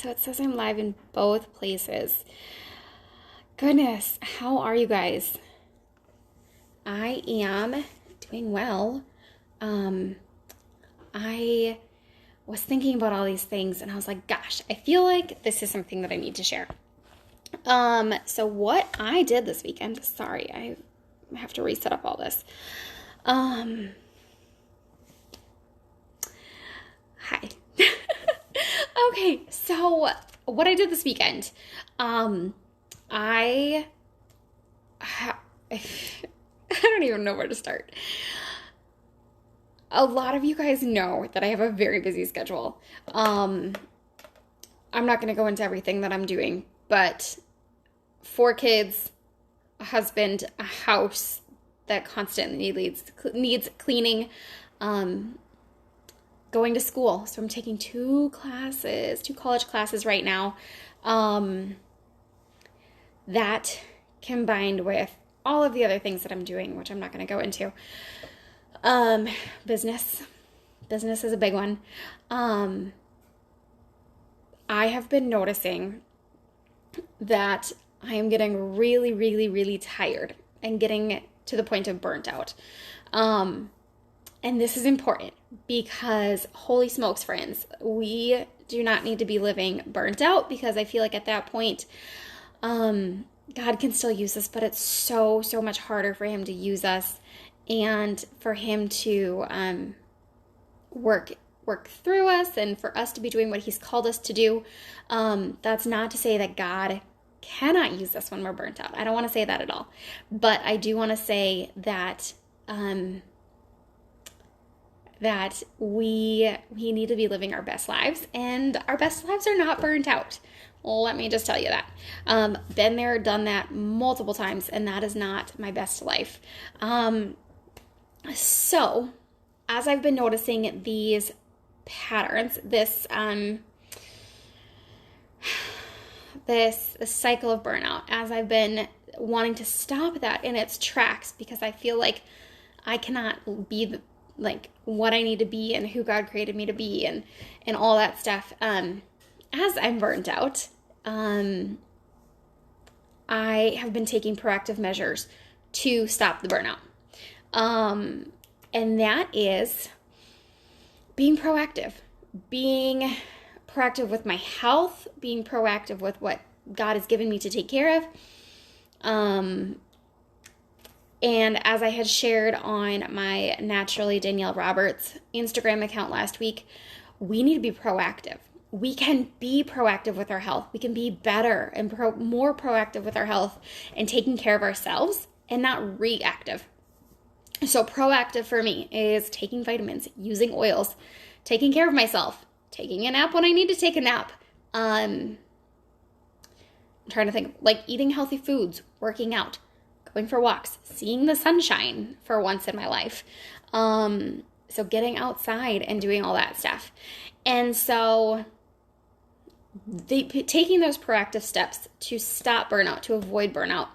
so it says I'm live in both places. Goodness, how are you guys? I am doing well. I was thinking about all these things and I was like, gosh, I feel like this is something that I need to share. So what I did this weekend, sorry, I have to reset up all this. Hi. Okay, so what I did this weekend, I don't even know where to start. A lot of you guys know that I have a very busy schedule. I'm not going to go into everything that I'm doing, but 4 kids, a husband, a house that constantly needs cleaning, going to school. So I'm taking 2 college classes right now. That combined with all of the other things that I'm doing, which I'm not going to go into. Business is a big one. I have been noticing that I am getting really, really, really tired and getting to the point of burnt out. And this is important because holy smokes, friends, we do not need to be living burnt out, because I feel like at that point, God can still use us, but it's so much harder for him to use us and for him to work through us and for us to be doing what he's called us to do. That's not to say that God cannot use us when we're burnt out. I don't want to say that at all. But I do want to say that that we need to be living our best lives, and our best lives are not burnt out. Let me just tell you that. Been there, done that multiple times, and that is not my best life. So, as I've been noticing these patterns, this cycle of burnout, as I've been wanting to stop that in its tracks, because I feel like I cannot be what I need to be and who God created me to be and all that stuff. As I'm burnt out, I have been taking proactive measures to stop the burnout. And that is being proactive with my health, being proactive with what God has given me to take care of. And as I had shared on my Naturally Danielle Roberts Instagram account last week, we need to be proactive. We can be proactive with our health. We can be better and more proactive with our health and taking care of ourselves and not reactive. So proactive for me is taking vitamins, using oils, taking care of myself, taking a nap when I need to take a nap. I'm trying to think, eating healthy foods, working out, going for walks, seeing the sunshine for once in my life. So getting outside and doing all that stuff. And so taking those proactive steps to stop burnout, to avoid burnout,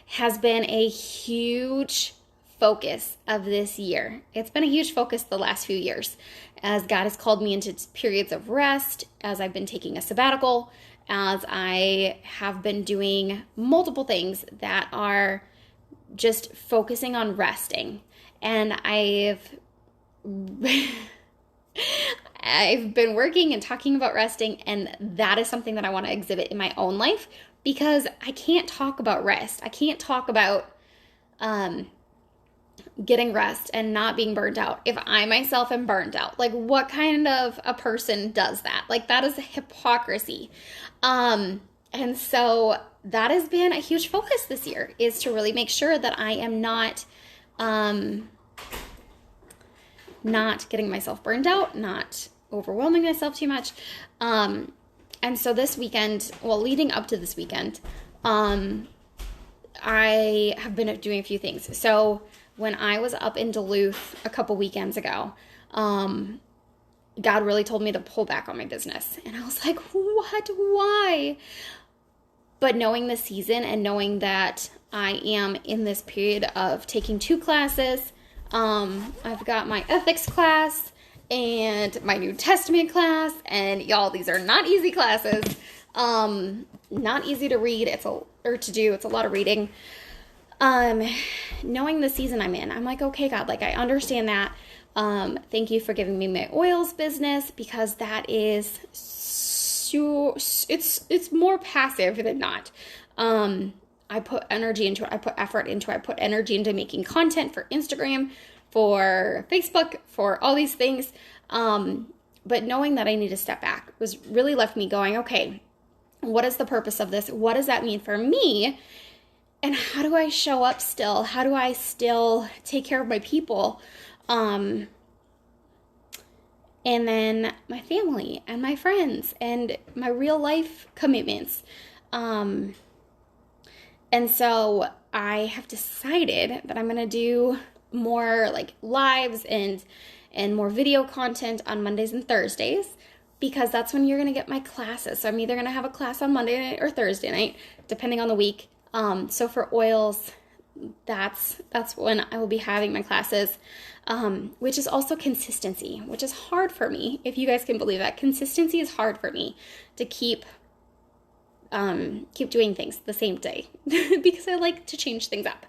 has been a huge focus of this year. It's been a huge focus the last few years, as God has called me into periods of rest, as I've been taking a sabbatical, as I have been doing multiple things that are just focusing on resting. And I've been working and talking about resting, and that is something that I want to exhibit in my own life, because I can't talk about rest. I can't talk about getting rest and not being burnt out if I myself am burnt out. What kind of a person does that? That is hypocrisy. And so that has been a huge focus this year, is to really make sure that I am not getting myself burned out, not overwhelming myself too much. And so this weekend, leading up to this weekend, I have been doing a few things. So when I was up in Duluth a couple weekends ago, God really told me to pull back on my business. And I was like, what? Why? But knowing the season and knowing that I am in this period of taking 2 classes, I've got my ethics class and my New Testament class. And y'all, these are not easy classes. Not easy to read. Or to do. It's a lot of reading. Knowing the season I'm in, I'm like, okay, God, like I understand that. Thank you for giving me my oils business, because that is it's more passive than not. I put energy into it. I put effort into it. I put energy into making content for Instagram, for Facebook, for all these things. But knowing that I need to step back was really left me going, okay, what is the purpose of this? What does that mean for me? And how do I show up still? How do I still take care of my people? And then my family and my friends and my real life commitments. And so I have decided that I'm going to do more like lives and more video content on Mondays and Thursdays, because that's when you're going to get my classes. So I'm either going to have a class on Monday night or Thursday night, depending on the week. So for oils, that's when I will be having my classes, which is also consistency, which is hard for me. If you guys can believe that, consistency is hard for me to keep doing things the same day because I like to change things up.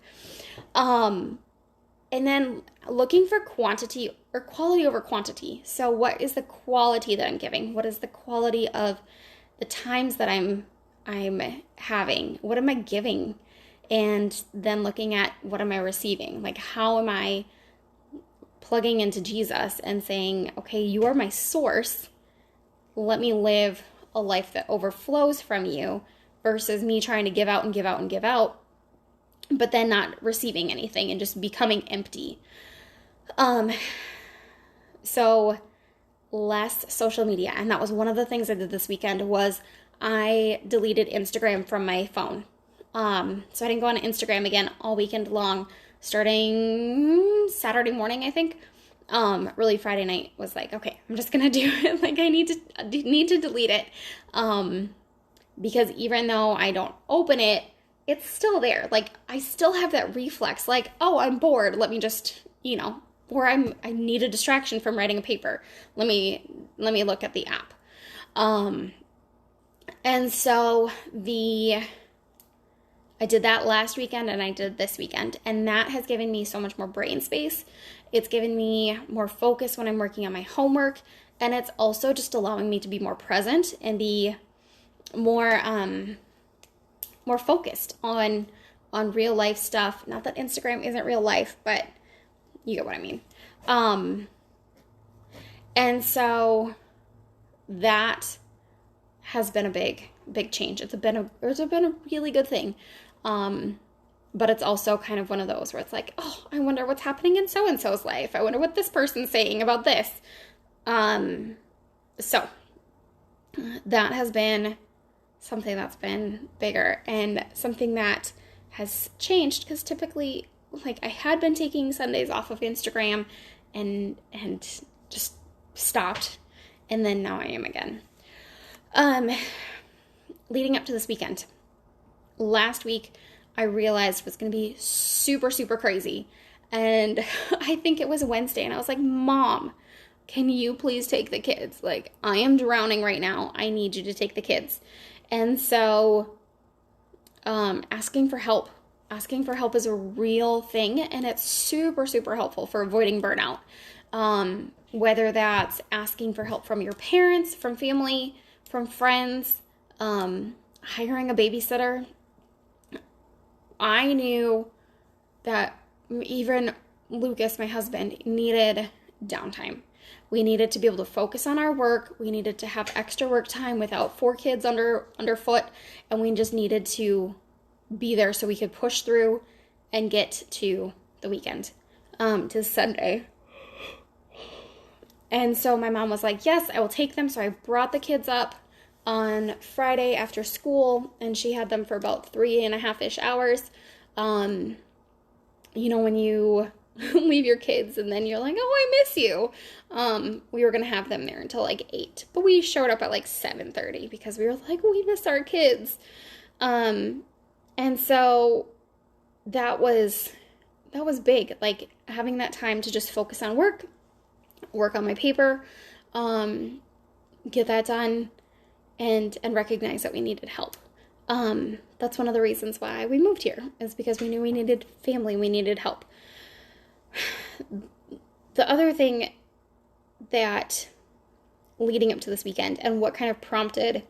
And then looking for quantity or quality over quantity. So what is the quality that I'm giving? What is the quality of the times that I'm having? What am I giving? And then looking at what am I receiving? Like, how am I plugging into Jesus and saying, okay, you are my source. Let me live a life that overflows from you, versus me trying to give out and give out and give out, but then not receiving anything and just becoming empty. So less social media. And that was one of the things I did this weekend, was I deleted Instagram from my phone. So I didn't go on Instagram again all weekend long, starting Saturday morning, I think. Really Friday night was like, okay, I'm just gonna do it. Like, I need to delete it. Because even though I don't open it, it's still there. Like, I still have that reflex, like, oh, I'm bored. Let me just, or I need a distraction from writing a paper. Let me look at the app. And so I did that last weekend and I did this weekend, and that has given me so much more brain space. It's given me more focus when I'm working on my homework, and it's also just allowing me to be more present and be more focused on real life stuff. Not that Instagram isn't real life, but you get what I mean. And so that has been a big change. It's been a really good thing. But it's also kind of one of those where it's like, oh, I wonder what's happening in so-and-so's life. I wonder what this person's saying about this. So that has been something that's been bigger, and something that has changed, because typically, like, I had been taking Sundays off of Instagram and just stopped, and then now I am again. Leading up to this weekend, last week I realized was going to be super, super crazy, and I think it was Wednesday, and I was like, Mom, can you please take the kids? Like, I am drowning right now. I need you to take the kids. And so asking for help is a real thing, and it's super, super helpful for avoiding burnout. Whether that's asking for help from your parents, from family, from friends, hiring a babysitter. I knew that even Lucas, my husband, needed downtime. We needed to be able to focus on our work. We needed to have extra work time without 4 kids underfoot, and we just needed to be there so we could push through and get to the weekend, to Sunday. And so my mom was like, yes, I will take them. So I brought the kids up on Friday after school, and she had them for about 3.5-ish hours. When you leave your kids and then you're like, oh, I miss you. We were going to have them there until like 8, but we showed up at like 7:30 because we were like, we miss our kids. And so that was big, like having that time to just focus on work work on my paper, get that done, and recognize that we needed help. That's one of the reasons why we moved here, is because we knew we needed family, we needed help. The other thing that leading up to this weekend and what kind of prompted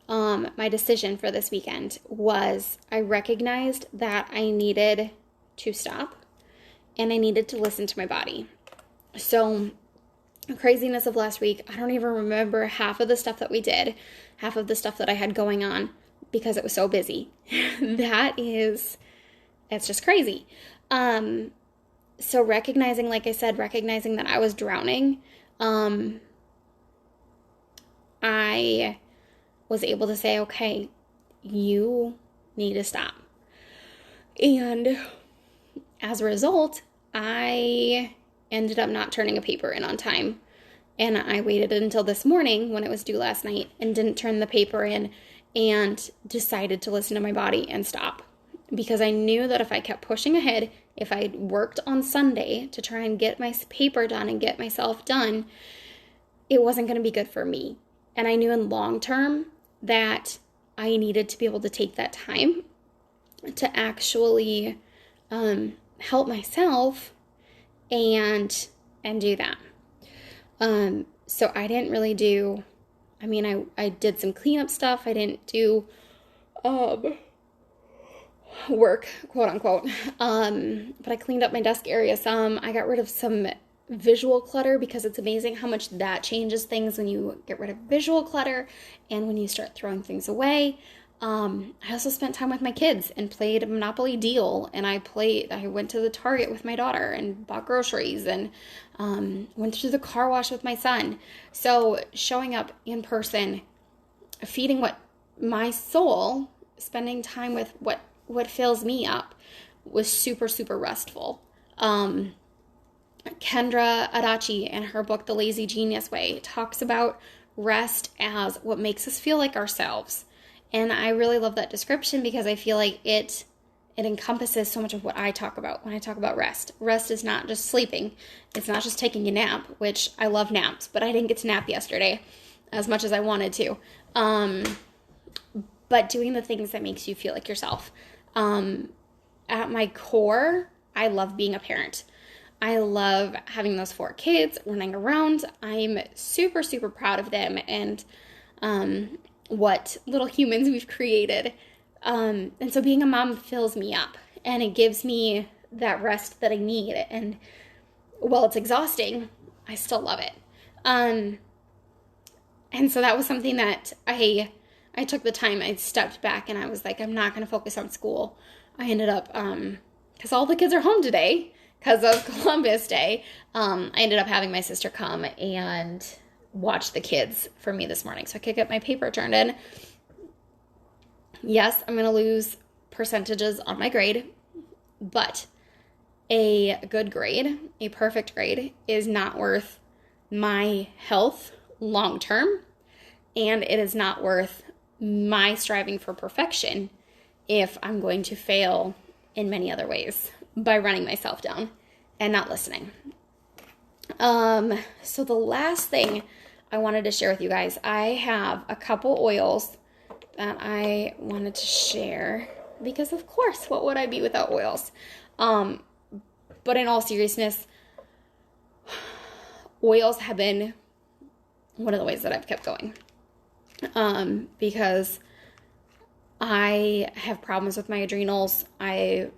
my decision for this weekend was I recognized that I needed to stop and I needed to listen to my body. So the craziness of last week, I don't even remember half of the stuff that we did, half of the stuff that I had going on because it was so busy. It's just crazy. So recognizing, like I said, recognizing that I was drowning, I was able to say, okay, you need to stop. And as a result, I ended up not turning a paper in on time. And I waited until this morning when it was due last night and didn't turn the paper in and decided to listen to my body and stop. Because I knew that if I kept pushing ahead, if I worked on Sunday to try and get my paper done and get myself done, it wasn't going to be good for me. And I knew in long term that I needed to be able to take that time to actually help myself and do that. So I didn't really do, I did some cleanup stuff. I didn't do work, quote unquote. But I cleaned up my desk area some. I got rid of some visual clutter because it's amazing how much that changes things when you get rid of visual clutter and when you start throwing things away. I also spent time with my kids and played Monopoly Deal, and I went to the Target with my daughter and bought groceries and went through the car wash with my son. So showing up in person, feeding what my soul, spending time with what fills me up was super, super restful. Kendra Adachi, in her book, The Lazy Genius Way, talks about rest as what makes us feel like ourselves. And I really love that description because I feel like it encompasses so much of what I talk about when I talk about rest. Rest is not just sleeping. It's not just taking a nap, which I love naps, but I didn't get to nap yesterday as much as I wanted to. But doing the things that makes you feel like yourself. At my core, I love being a parent. I love having those 4 kids running around. I'm super, super proud of them and what little humans we've created. And so being a mom fills me up and it gives me that rest that I need. And while it's exhausting, I still love it. And so that was something that I took the time, I stepped back and I was like, I'm not going to focus on school. I ended up, because all the kids are home today, because of Columbus Day, I ended up having my sister come and watch the kids for me this morning. So I could get my paper turned in. Yes, I'm going to lose percentages on my grade, but a good grade, a perfect grade, is not worth my health long term, and it is not worth my striving for perfection if I'm going to fail in many other ways by running myself down and not listening. So the last thing I wanted to share with you guys, I have a couple oils that I wanted to share because of course, what would I be without oils? But in all seriousness, oils have been one of the ways that I've kept going. Because I have problems with my adrenals. I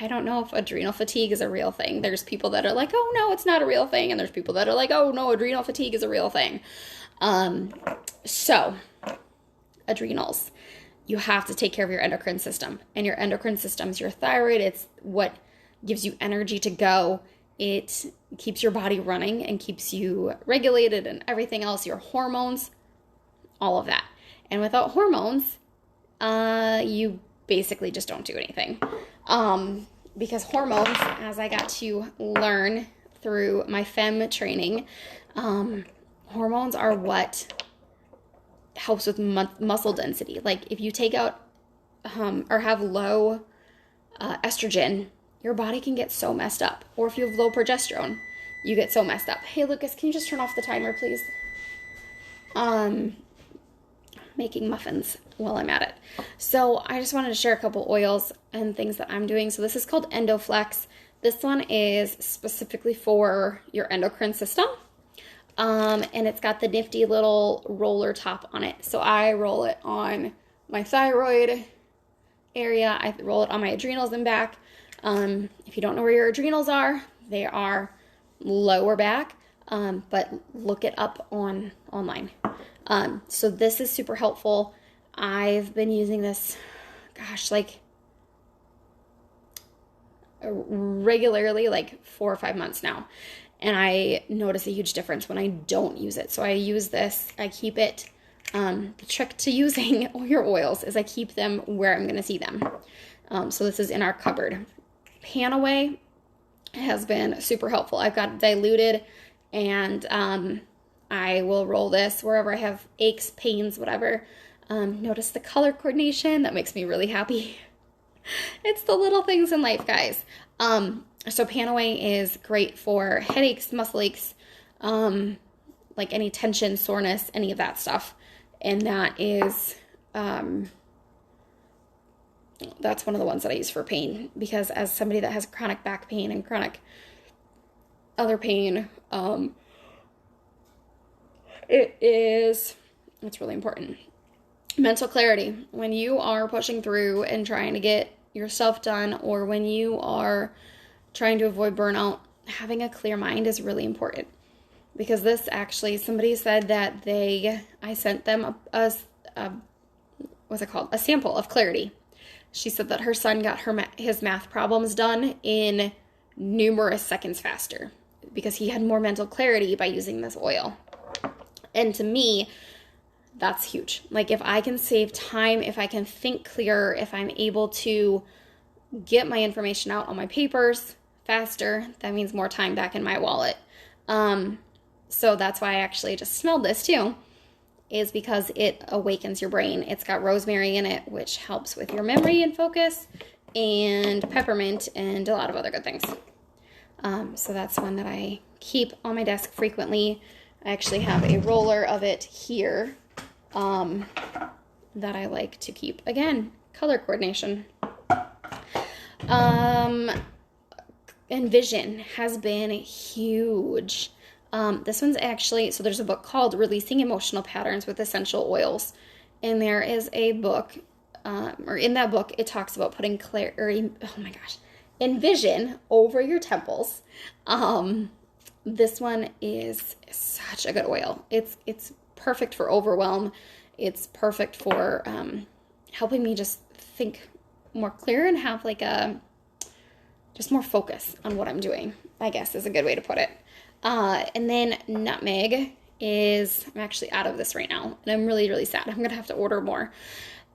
don't know if adrenal fatigue is a real thing. There's people that are like, oh no, it's not a real thing. And there's people that are like, oh no, adrenal fatigue is a real thing. So adrenals, you have to take care of your endocrine system, and your endocrine system is your thyroid. It's what gives you energy to go. It keeps your body running and keeps you regulated and everything else, your hormones, all of that. And without hormones, you basically just don't do anything. Because hormones, as I got to learn through my FEM training, hormones are what helps with muscle density. Like if you take out or have low estrogen, your body can get so messed up. Or if you have low progesterone, you get so messed up. Hey, Lucas, can you just turn off the timer, please? Making muffins while I'm at it. So I just wanted to share a couple oils and things that I'm doing. So this is called EndoFlex. This one is specifically for your endocrine system. And it's got the nifty little roller top on it. So I roll it on my thyroid area. I roll it on my adrenals and back. If you don't know where your adrenals are, they are lower back. But look it up online. So this is super helpful. I've been using this, like regularly, like 4 or 5 months now. And I notice a huge difference when I don't use it. So I use this, I keep it. The trick to using your oils is I keep them where I'm going to see them. So this is in our cupboard. Panaway has been super helpful. I've got it diluted, and I will roll this wherever I have aches, pains, whatever. Notice the color coordination. That makes me really happy. It's the little things in life, guys. So Panaway is great for headaches, muscle aches, like any tension, soreness, any of that stuff. And that is, that's one of the ones that I use for pain, because as somebody that has chronic back pain and chronic other pain, it's really important. Mental clarity. When you are pushing through and trying to get your stuff done, or when you are trying to avoid burnout, having a clear mind is really important. Because this actually, somebody said that I sent them what's it called? A sample of clarity. She said that her son got his math problems done in numerous seconds faster because he had more mental clarity by using this oil. And to me, that's huge. Like, if I can save time, if I can think clearer, if I'm able to get my information out on my papers faster, that means more time back in my wallet. So that's why I actually just smelled this too, is because it awakens your brain. It's got rosemary in it, which helps with your memory and focus, and peppermint and a lot of other good things. So that's one that I keep on my desk frequently. I actually have a roller of it here that I like to keep. Again, color coordination. Envision has been huge. This one's actually, so there's a book called Releasing Emotional Patterns with Essential Oils. And there is a book, or in that book, it talks about putting Envision over your temples. This one is such a good oil. It's perfect for overwhelm. It's perfect for helping me just think more clear and have like just more focus on what I'm doing, I guess is a good way to put it. And then nutmeg I'm actually out of this right now, and I'm really, really sad. I'm going to have to order more.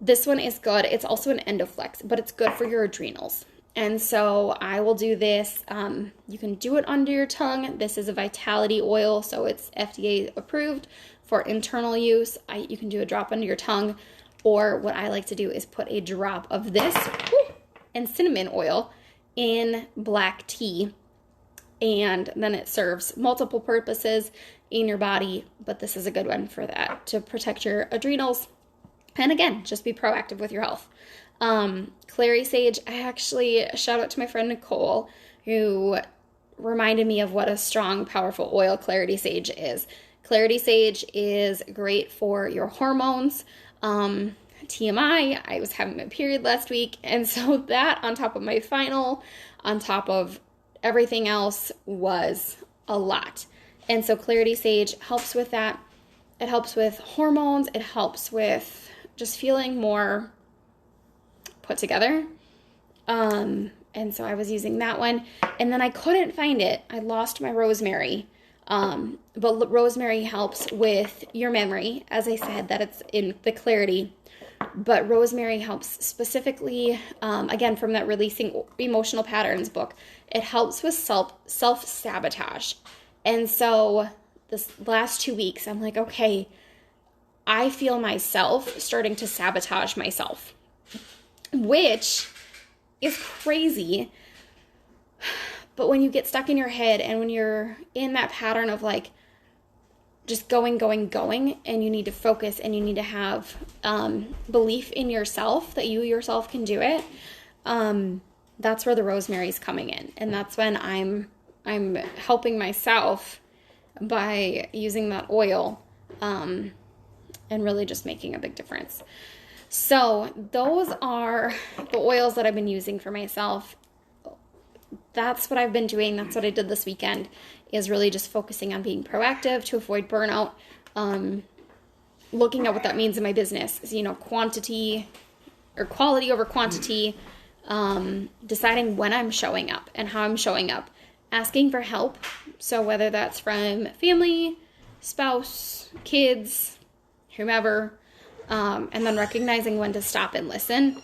This one is good. It's also an EndoFlex, but it's good for your adrenals. And so I will do this. You can do it under your tongue. This is a vitality oil, so it's FDA approved for internal use. You can do a drop under your tongue, or what I like to do is put a drop of this and cinnamon oil in black tea. And then it serves multiple purposes in your body, but this is a good one for that, to protect your adrenals. And again, just be proactive with your health. Clary Sage, I actually shout out to my friend Nicole, who reminded me of what a strong, powerful oil Clarity Sage is. Clarity Sage is great for your hormones. TMI, I was having my period last week, and so that on top of my final, on top of everything else, was a lot. And so Clarity Sage helps with that. It helps with hormones. It helps with just feeling more put together. And so I was using that one, and then I couldn't find it. I lost my rosemary. But rosemary helps with your memory, as I said, that it's in the clarity. But rosemary helps specifically, again, from that Releasing Emotional Patterns book, it helps with self-sabotage. And so this last 2 weeks, I'm like, okay, I feel myself starting to sabotage myself, which is crazy. But when you get stuck in your head and when you're in that pattern of like just going, and you need to focus and you need to have belief in yourself that you yourself can do it, that's where the rosemary's coming in. And that's when I'm helping myself by using that oil and really just making a big difference. So those are the oils that I've been using for myself. That's what I've been doing. That's what I did this weekend, is really just focusing on being proactive to avoid burnout. Looking at what that means in my business is, quantity or quality over quantity, deciding when I'm showing up and how I'm showing up, asking for help. So whether that's from family, spouse, kids, whomever, and then recognizing when to stop and listen.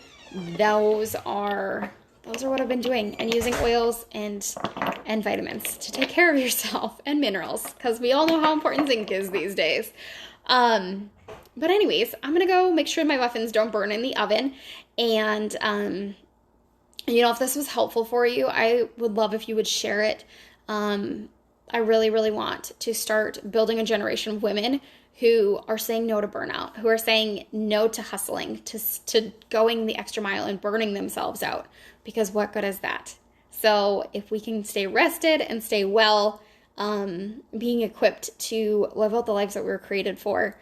Those are what I've been doing, and using oils and vitamins to take care of yourself, and minerals, because we all know how important zinc is these days. But anyways, I'm going to go make sure my muffins don't burn in the oven. And, if this was helpful for you, I would love if you would share it. I really, really want to start building a generation of women who are saying no to burnout, who are saying no to hustling, to going the extra mile and burning themselves out, because what good is that? So if we can stay rested and stay well, being equipped to live out the lives that we were created for,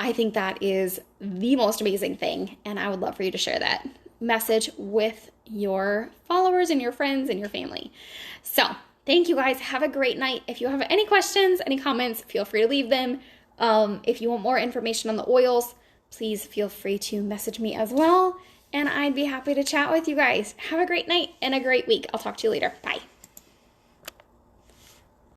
I think that is the most amazing thing, and I would love for you to share that message with your followers and your friends and your family. So thank you guys. Have a great night. If you have any questions, any comments, feel free to leave them. If you want more information on the oils, please feel free to message me as well, and I'd be happy to chat with you guys. Have a great night and a great week. I'll talk to you later. Bye.